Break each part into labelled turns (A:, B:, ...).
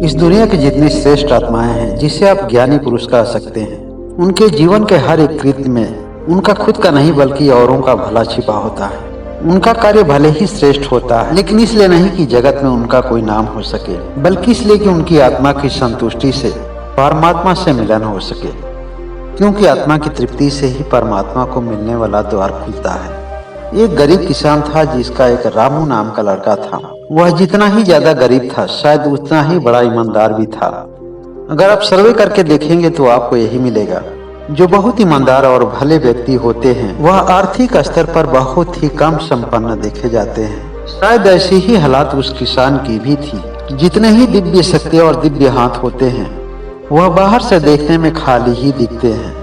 A: इस दुनिया की जितनी श्रेष्ठ आत्माएं हैं जिसे आप ज्ञानी पुरुष कह सकते हैं, उनके जीवन के हर एक कृत्य में उनका खुद का नहीं बल्कि औरों का भला छिपा होता है। उनका कार्य भले ही श्रेष्ठ होता है, लेकिन इसलिए नहीं कि जगत में उनका कोई नाम हो सके, बल्कि इसलिए कि उनकी आत्मा की संतुष्टि से परमात्मा से मिलन हो सके, क्योंकि आत्मा की तृप्ति से ही परमात्मा को मिलने वाला द्वार खुलता है। एक गरीब किसान था जिसका एक रामू नाम का लड़का था। वह जितना ही ज्यादा गरीब था, शायद उतना ही बड़ा ईमानदार भी था। अगर आप सर्वे करके देखेंगे तो आपको यही मिलेगा, जो बहुत ईमानदार और भले व्यक्ति होते हैं वह आर्थिक स्तर पर बहुत ही कम संपन्न देखे जाते हैं। शायद ऐसी ही हालात उस किसान की भी थी। जितने ही दिव्य शक्ति और दिव्य हाथ होते हैं वह बाहर से देखने में खाली ही दिखते हैं।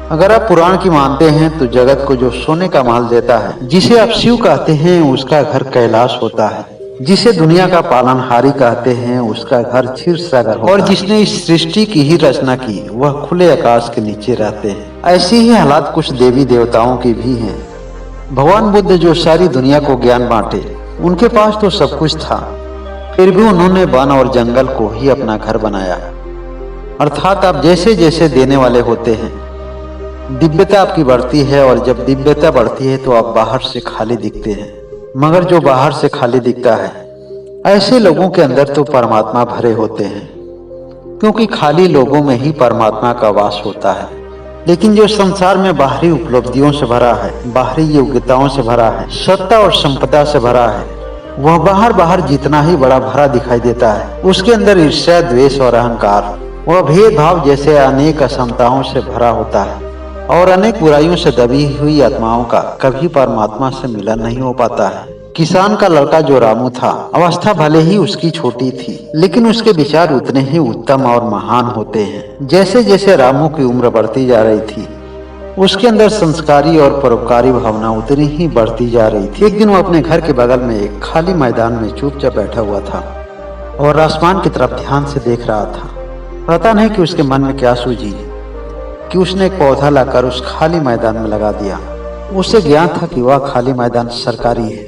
A: अगर आप पुराण की मानते हैं तो जगत को जो सोने का माल देता है, जिसे आप शिव कहते हैं, उसका घर कैलाश होता है। जिसे दुनिया का पालनहारी कहते हैं, उसका घर क्षीर सागर होता है। और जिसने इस सृष्टि की ही रचना की वह खुले आकाश के नीचे रहते हैं। ऐसी ही हालात कुछ देवी देवताओं की भी हैं। भगवान बुद्ध जो सारी दुनिया को ज्ञान बांटे, उनके पास तो सब कुछ था, फिर भी उन्होंने वन और जंगल को ही अपना घर बनाया। अर्थात आप जैसे जैसे देने वाले होते हैं, दिव्यता आपकी बढ़ती है, और जब दिव्यता बढ़ती है तो आप बाहर से खाली दिखते हैं। मगर जो बाहर से खाली दिखता है, ऐसे लोगों के अंदर तो परमात्मा भरे होते हैं, क्योंकि खाली लोगों में ही परमात्मा का वास होता है। लेकिन जो संसार में बाहरी उपलब्धियों से भरा है, बाहरी योग्यताओं से भरा है, सत्ता और संपदा से भरा है, वह बाहर जितना ही बड़ा भरा दिखाई देता है, उसके अंदर ईर्ष्या, द्वेष और अहंकार व भेदभाव जैसे अनेक असमताओं से भरा होता है। और अनेक बुराइयों से दबी हुई आत्माओं का कभी परमात्मा से मिलन नहीं हो पाता है। किसान का लड़का जो रामू था, अवस्था भले ही उसकी छोटी थी, लेकिन उसके विचार उतने ही उत्तम और महान होते हैं। जैसे जैसे रामू की उम्र बढ़ती जा रही थी, उसके अंदर संस्कारी और परोपकारी भावना उतनी ही बढ़ती जा रही थी। एक दिन वो अपने घर के बगल में एक खाली मैदान में चुपचाप बैठा हुआ था और आसमान की तरफ ध्यान से देख रहा था। पता नहीं कि उसके मन में क्या सूझी कि उसने एक पौधा लाकर उस खाली मैदान में लगा दिया। उसे ज्ञान था कि वह खाली मैदान सरकारी है।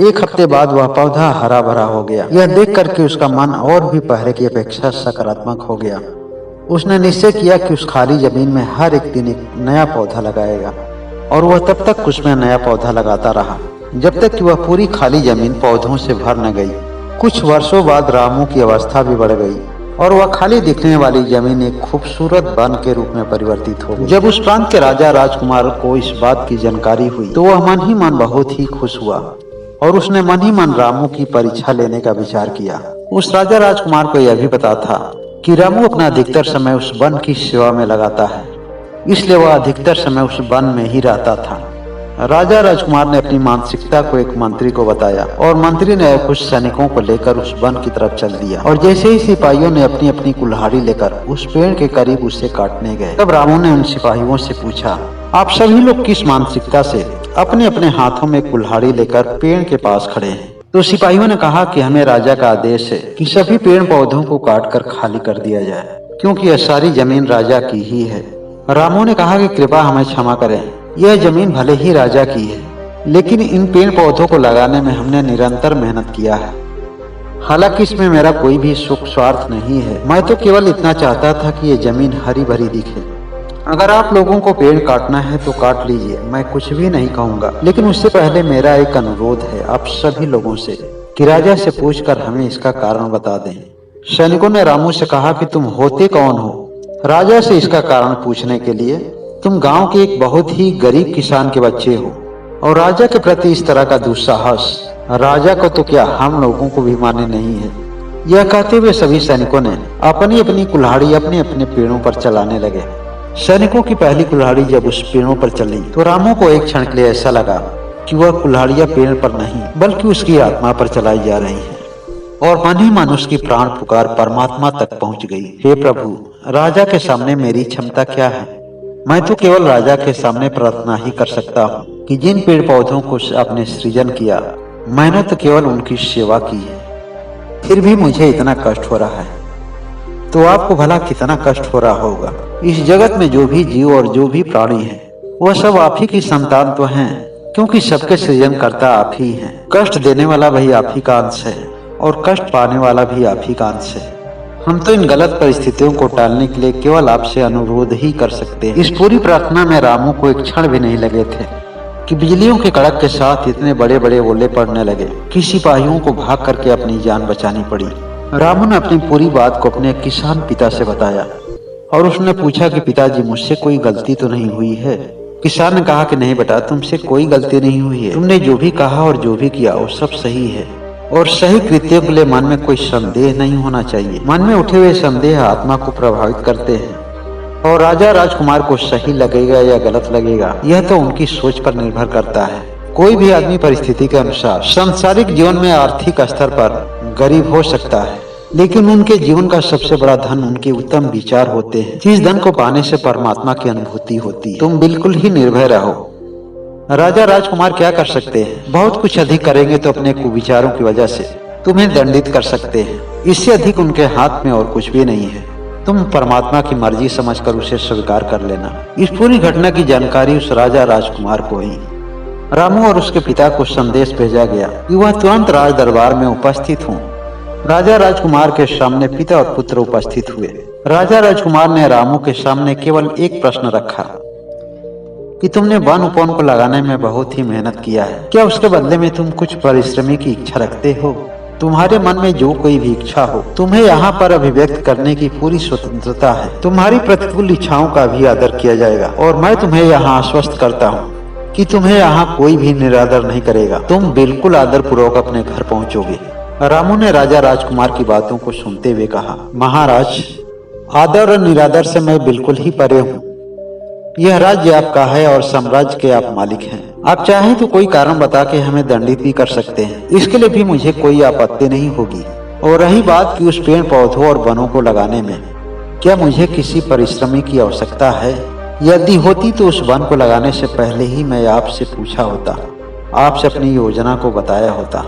A: एक हफ्ते बाद वह पौधा हरा भरा हो गया। यह देख करके उसका मन और भी पहले की अपेक्षा सकारात्मक हो गया। उसने निश्चय किया कि उस खाली जमीन में हर एक दिन एक नया पौधा लगाएगा, और वह तब तक उसमें नया पौधा लगाता रहा जब तक कि वह पूरी खाली जमीन पौधों से भर न गई। कुछ वर्षों बाद रामू की अवस्था भी बढ़ गई और वह खाली दिखने वाली जमीन एक खूबसूरत वन के रूप में परिवर्तित हो गई। जब उस प्रांत के राजा राजकुमार को इस बात की जानकारी हुई तो वह मन ही मन बहुत ही खुश हुआ और उसने मन ही मन रामू की परीक्षा लेने का विचार किया। उस राजा राजकुमार को यह भी पता था कि रामू अपना अधिकतर समय उस वन की सेवा में लगाता है, इसलिए वह अधिकतर समय उस वन में ही रहता था। राजा राजकुमार ने अपनी मानसिकता को एक मंत्री को बताया और मंत्री ने कुछ सैनिकों को लेकर उस वन की तरफ चल दिया। और जैसे ही सिपाहियों ने अपनी अपनी कुल्हाड़ी लेकर उस पेड़ के करीब उसे काटने गए, तब रामू ने उन सिपाहियों से पूछा, आप सभी लोग किस मानसिकता से अपने अपने हाथों में कुल्हाड़ी लेकर पेड़ के पास खड़े हैं? तो सिपाहियों ने कहा कि हमें राजा का आदेश है कि सभी पेड़ पौधों को काट कर खाली कर दिया जाए, क्योंकि यह सारी जमीन राजा की ही है। रामू ने कहा कि कृपा हमें क्षमा करें, यह जमीन भले ही राजा की है, लेकिन इन पेड़ पौधों को लगाने में हमने निरंतर मेहनत किया है। हालांकि इसमें मेरा कोई भी सुख स्वार्थ नहीं है, मैं तो केवल इतना चाहता था कि ये जमीन हरी भरी दिखे। अगर आप लोगों को पेड़ काटना है तो काट लीजिए, मैं कुछ भी नहीं कहूँगा, लेकिन उससे पहले मेरा एक अनुरोध है आप सभी लोगों से कि राजा से पूछकर हमें इसका कारण बता दें। सैनिकों ने रामू से कहा कि तुम होते कौन हो राजा से इसका कारण पूछने के लिए? तुम गांव के एक बहुत ही गरीब किसान के बच्चे हो और राजा के प्रति इस तरह का दुस्साहस राजा को तो क्या हम लोगों को भी मान्य नहीं है। यह कहते हुए सभी सैनिकों ने अपनी अपनी कुल्हाड़ी अपने अपने पेड़ों पर चलाने लगे। सैनिकों की पहली कुल्हाड़ी जब उस पेड़ों पर चली तो रामू को एक क्षण के लिए ऐसा लगा कि वह कुल्हाड़ियां पेड़ पर नहीं बल्कि उसकी आत्मा पर चलाई जा रही है, और मन ही मन उसकी प्राण पुकार परमात्मा तक पहुंच गई। हे प्रभु, राजा के सामने मेरी क्षमता क्या है? मैं तो केवल राजा के सामने प्रार्थना ही कर सकता हूँ कि जिन पेड़ पौधों को आपने सृजन किया, मैंने तो केवल उनकी सेवा की है, फिर भी मुझे इतना कष्ट हो रहा है, तो आपको भला कितना कष्ट हो रहा होगा। इस जगत में जो भी जीव और जो भी प्राणी है वह सब आप ही की संतान तो हैं, क्योंकि सबके सृजन करता आप ही हैं। कष्ट देने वाला भी आप ही का अंश है और कष्ट पाने वाला भी आप ही का अंश है। हम तो इन गलत परिस्थितियों को टालने के लिए केवल आपसे अनुरोध ही कर सकते हैं। इस पूरी प्रार्थना में रामू को एक क्षण भी नहीं लगे थे कि बिजलियों के कड़क के साथ इतने बड़े बड़े ओले पड़ने लगे कि सिपाहियों को भाग करके अपनी जान बचानी पड़ी। रामू ने अपनी पूरी बात को अपने किसान पिता से बताया और उसने पूछा कि पिताजी, मुझसे कोई गलती तो नहीं हुई है? किसान ने कहा कि नहीं बेटा, तुमसे कोई गलती नहीं हुई है। तुमने जो भी कहा और जो भी किया वो सब सही है और सही कृत्यों के लिए मन में कोई संदेह नहीं होना चाहिए। मन में उठे हुए संदेह आत्मा को प्रभावित करते हैं और राजा राजकुमार को सही लगेगा या गलत लगेगा यह तो उनकी सोच पर निर्भर करता है। कोई भी आदमी परिस्थिति के अनुसार सांसारिक जीवन में आर्थिक स्तर पर गरीब हो सकता है, लेकिन उनके जीवन का सबसे बड़ा धन उनके उत्तम विचार होते हैं। जिस धन को पाने से परमात्मा की अनुभूति होती है। तुम बिल्कुल ही निर्भय रहो। राजा राजकुमार क्या कर सकते हैं? बहुत कुछ अधिक करेंगे तो अपने कुविचारों की वजह से तुम्हें दंडित कर सकते हैं। इससे अधिक उनके हाथ में और कुछ भी नहीं है। तुम परमात्मा की मर्जी समझकर उसे स्वीकार कर लेना। इस पूरी घटना की जानकारी उस राजा राजकुमार को ही रामू और उसके पिता को संदेश भेजा गया कि वह तुरंत राज दरबार में उपस्थित हों। राजा राजकुमार के सामने पिता और पुत्र उपस्थित हुए। राजा राजकुमार ने रामू के सामने केवल एक प्रश्न रखा कि तुमने वन उपवन को लगाने में बहुत ही मेहनत किया है, क्या उसके बदले में तुम कुछ परिश्रमी की इच्छा रखते हो? तुम्हारे मन में जो कोई भी इच्छा हो तुम्हें यहाँ पर अभिव्यक्त करने की पूरी स्वतंत्रता है। तुम्हारी प्रतिकूल इच्छाओं का भी आदर किया जाएगा और मैं तुम्हें यहाँ आश्वस्त करता हूँ कि तुम्हें यहाँ कोई भी निरादर नहीं करेगा। तुम बिल्कुल आदर पूर्वक अपने घर पहुँचोगे। रामू ने राजा राजकुमार की बातों को सुनते हुए कहा, महाराज, आदर और निरादर से मैं बिल्कुल ही परे हूँ। यह राज्य आपका है और साम्राज्य के आप मालिक हैं। आप चाहें तो कोई कारण बता के हमें दंडित भी कर सकते हैं, इसके लिए भी मुझे कोई आपत्ति नहीं होगी। और रही बात कि उस पेड़ पौधों और वनों को लगाने में क्या मुझे किसी परिश्रमी की आवश्यकता है? यदि होती तो उस वन को लगाने से पहले ही मैं आपसे पूछा होता, आपसे अपनी योजना को बताया होता,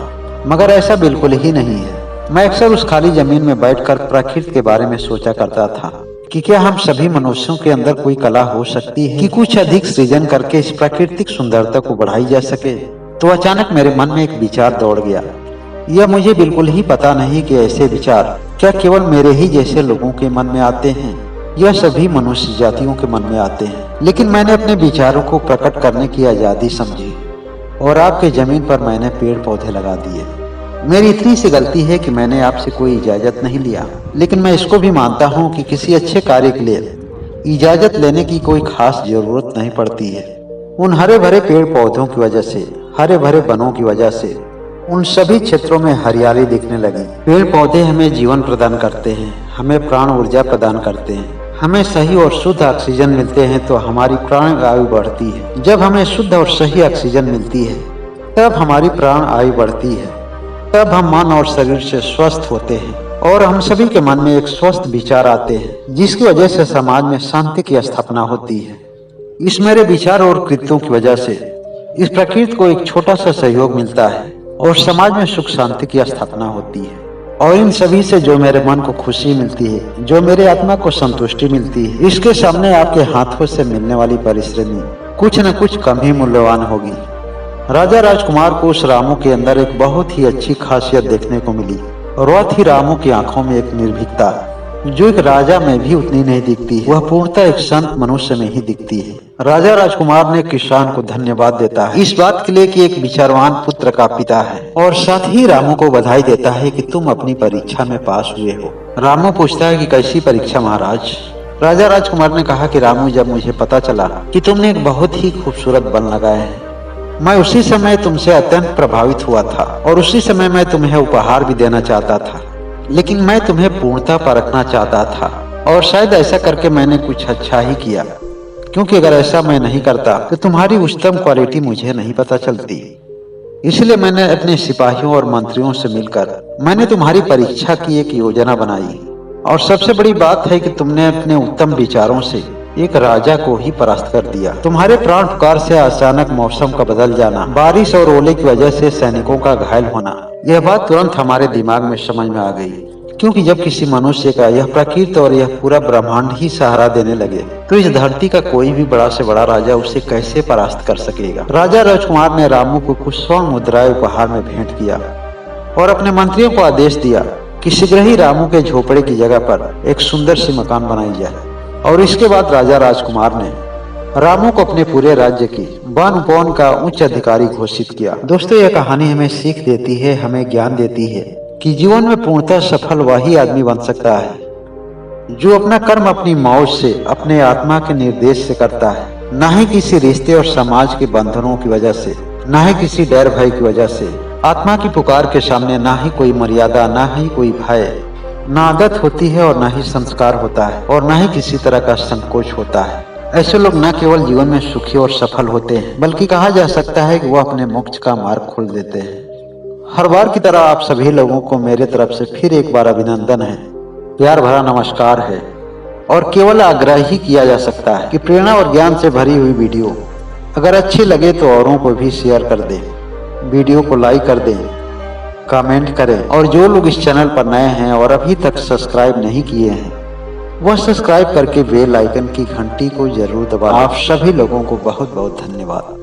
A: मगर ऐसा बिल्कुल ही नहीं है। मैं अक्सर उस खाली जमीन में बैठकर प्रकृति के बारे में सोचा करता था कि क्या हम सभी मनुष्यों के अंदर कोई कला हो सकती है कि कुछ अधिक सृजन करके इस प्राकृतिक सुंदरता को बढ़ाई जा सके। तो अचानक मेरे मन में एक विचार दौड़ गया। यह मुझे बिल्कुल ही पता नहीं कि ऐसे विचार क्या केवल मेरे ही जैसे लोगों के मन में आते हैं या सभी मनुष्य जातियों के मन में आते हैं। लेकिन मैंने अपने विचारों को प्रकट करने की आजादी समझी और आपके जमीन पर मैंने पेड़ पौधे लगा दिए। मेरी इतनी सी गलती है कि मैंने आपसे कोई इजाजत नहीं लिया, लेकिन मैं इसको भी मानता हूँ कि किसी अच्छे कार्य के लिए इजाजत लेने की कोई खास जरूरत नहीं पड़ती है। उन हरे भरे पेड़ पौधों की वजह से, हरे भरे वनों की वजह से उन सभी क्षेत्रों में हरियाली दिखने लगी। पेड़ पौधे हमें जीवन प्रदान करते हैं, हमें प्राण ऊर्जा प्रदान करते हैं। हमें सही और शुद्ध ऑक्सीजन मिलते हैं तो हमारी प्राण आयु बढ़ती है। जब हमें शुद्ध और सही ऑक्सीजन मिलती है तब हमारी प्राण आयु बढ़ती है। तब हम मन और शरीर से स्वस्थ होते हैं और हम सभी के मन में एक स्वस्थ विचार आते हैं, जिसकी वजह से समाज में शांति की स्थापना होती है। इस मेरे विचार और कृत्यों की वजह से इस प्रकृति को एक छोटा सा सहयोग मिलता है और समाज में सुख शांति की स्थापना होती है। और इन सभी से जो मेरे मन को खुशी मिलती है, जो मेरे आत्मा को संतुष्टि मिलती है, इसके सामने आपके हाथों से मिलने वाली परिश्रमी कुछ न कुछ कम ही मूल्यवान होगी। राजा राजकुमार को उस रामू के अंदर एक बहुत ही अच्छी खासियत देखने को मिली और वह थी रामू की आंखों में एक निर्भीकता जो एक राजा में भी उतनी नहीं दिखती। वह पूर्णतः एक संत मनुष्य में ही दिखती है। राजा राजकुमार ने किसान को धन्यवाद देता है इस बात के लिए कि एक विचारवान पुत्र का पिता है और साथ ही रामू को बधाई देता है कि तुम अपनी परीक्षा में पास हुए हो। रामू पूछता है कि कैसी परीक्षा महाराज? राजा राजकुमार ने कहा कि रामू, जब मुझे पता चला कि तुमने एक बहुत ही खूबसूरत वन लगाया है, मैं उसी समय तुमसे अत्यंत प्रभावित हुआ था और उसी समय मैं तुम्हें उपहार भी देना चाहता था, लेकिन मैं तुम्हें पूर्णतः परखना चाहता था और शायद ऐसा करके मैंने कुछ अच्छा ही किया, क्योंकि अगर ऐसा मैं नहीं करता तो तुम्हारी उच्चतम क्वालिटी मुझे नहीं पता चलती। इसलिए मैंने अपने सिपाहियों और मंत्रियों से मिलकर मैंने तुम्हारी परीक्षा की एक योजना बनाई और सबसे बड़ी बात है कि तुमने अपने उत्तम विचारों से एक राजा को ही परास्त कर दिया। तुम्हारे प्राण पुकार से अचानक मौसम का बदल जाना, बारिश और ओले की वजह से सैनिकों का घायल होना, यह बात तुरंत हमारे दिमाग में समझ में आ गई, क्योंकि जब किसी मनुष्य का यह प्रकृति और यह पूरा ब्रह्मांड ही सहारा देने लगे तो इस धरती का कोई भी बड़ा से बड़ा राजा उसे कैसे परास्त कर सकेगा। राजा राजकुमार ने रामू को कुछ स्वर्ण मुद्राएं उपहार में भेंट किया और अपने मंत्रियों को आदेश दिया कि शीघ्र ही रामू के झोपड़े की जगह पर एक सुंदर सी मकान बनाई जाए। और इसके बाद राजा राजकुमार ने रामू को अपने पूरे राज्य की वन उपवन का उच्च अधिकारी घोषित किया। दोस्तों, यह कहानी हमें सीख देती है, हमें ज्ञान देती है कि जीवन में पूर्णतः सफल वही आदमी बन सकता है जो अपना कर्म अपनी मौज से, अपने आत्मा के निर्देश से करता है, न ही किसी रिश्ते और समाज के बंधनों की वजह से, न ही किसी डर भय की वजह से। आत्मा की पुकार के सामने ना ही कोई मर्यादा, ना ही कोई भय, न आदत होती है और न ही संस्कार होता है और न ही किसी तरह का संकोच होता है। ऐसे लोग न केवल जीवन में सुखी और सफल होते हैं, बल्कि कहा जा सकता है कि वह अपने मोक्ष का मार्ग खोल देते हैं। हर बार की तरह आप सभी लोगों को मेरे तरफ से फिर एक बार अभिनंदन है, प्यार भरा नमस्कार है और केवल आग्रह ही किया जा सकता है कि प्रेरणा और ज्ञान से भरी हुई वीडियो अगर अच्छी लगे तो औरों को भी शेयर कर दें, वीडियो को लाइक कर दें, कमेंट करें और जो लोग इस चैनल पर नए हैं और अभी तक सब्सक्राइब नहीं किए हैं वह सब्सक्राइब करके बेल आइकन की घंटी को जरूर दबाएं। आप सभी लोगों को बहुत बहुत धन्यवाद।